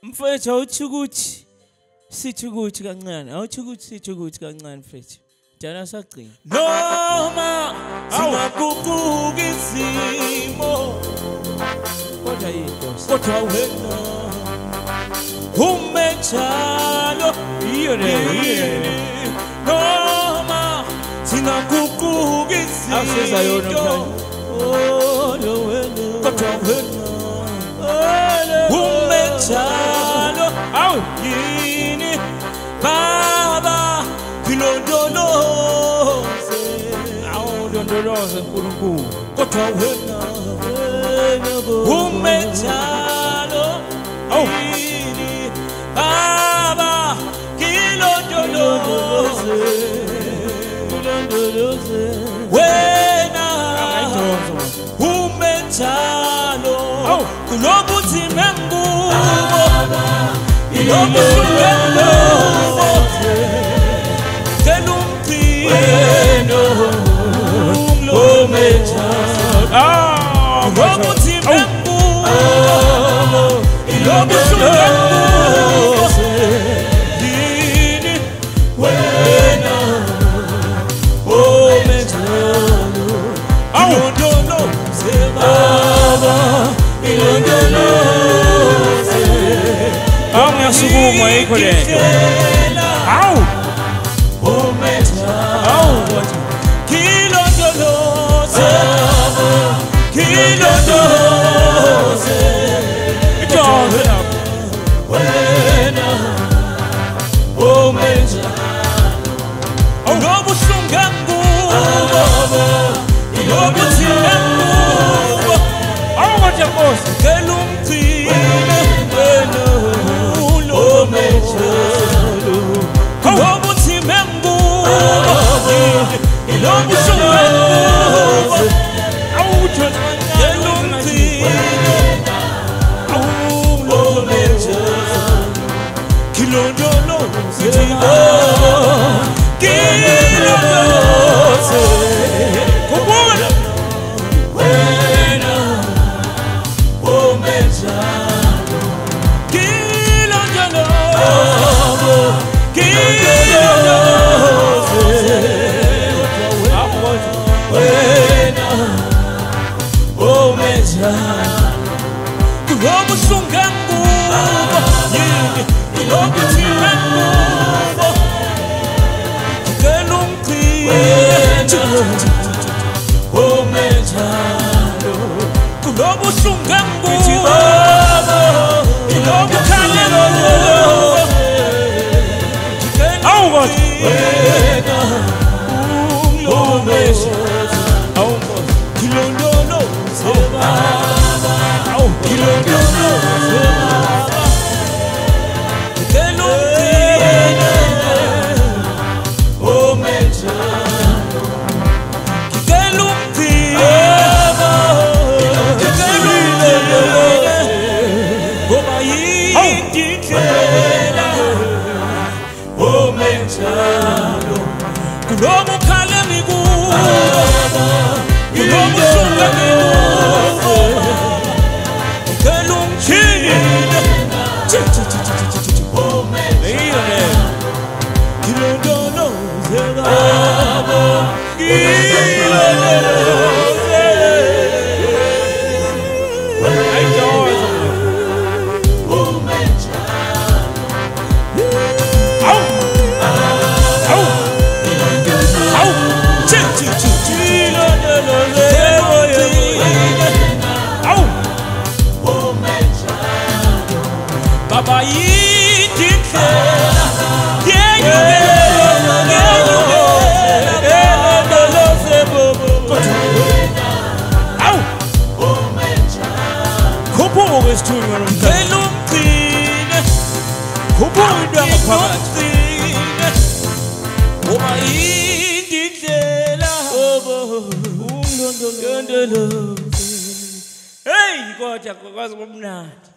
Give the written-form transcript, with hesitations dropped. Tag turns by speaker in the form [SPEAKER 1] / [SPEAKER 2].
[SPEAKER 1] Mfethu awuthi sithi ukuthi kancane awuthi ukuthi sithi ukuthi kancane mfethu jana sagcina noma singaguquka izimo kodwa yinkosi kodwa wena umejalo iyo noma singaguquka izimo asiza yona mfethu kodwa wena umejalo awu yini baba kilondoloze awu ndondoloze nkulunkulu kodwa wena umejalo awu yini baba kilondoloze wena umejalo kulobuthi mengubo ilobuhlungelo kelumqino umlomejalo kulobuthi mengubo ilobuhlungelo yini wena omejalo ilondolo sebaba ilondoloze awu ngiyasukuma yikho lento awu awu kilondoloze kilondoloze idoze wena omejalo awulobuhlungu ngubo ilobuthi ngubo awukothi kelumqine wena ulomejalo awubuthi mengubo ilobuhlungu awuthi kelumqine awulomejalo kilondoloze kilondoloze kubona wena omejalo kilondoloze kilondoloze wena omejalo kulobuhlungu ngubo yini kulobuthi ngubo kelumqine omejalo kulobuhlungu ngubo ilobukhalelo awukothi wena umlomejalo awukothi kilondoloze baba awu kilondoloze baba kelumqine omejalo kelumqine ngoba yindlela omejalo kulobukhala mikubo kulobuhlungu mikubo kelumqine kilondoloze baba kilondoloze Baba yindlela yenye awu khuphuka kwesithunzi kelumqine khuphuka into yangaphakathi ngoba yindlela umlondoloze hey kodwa kwazi kumnandi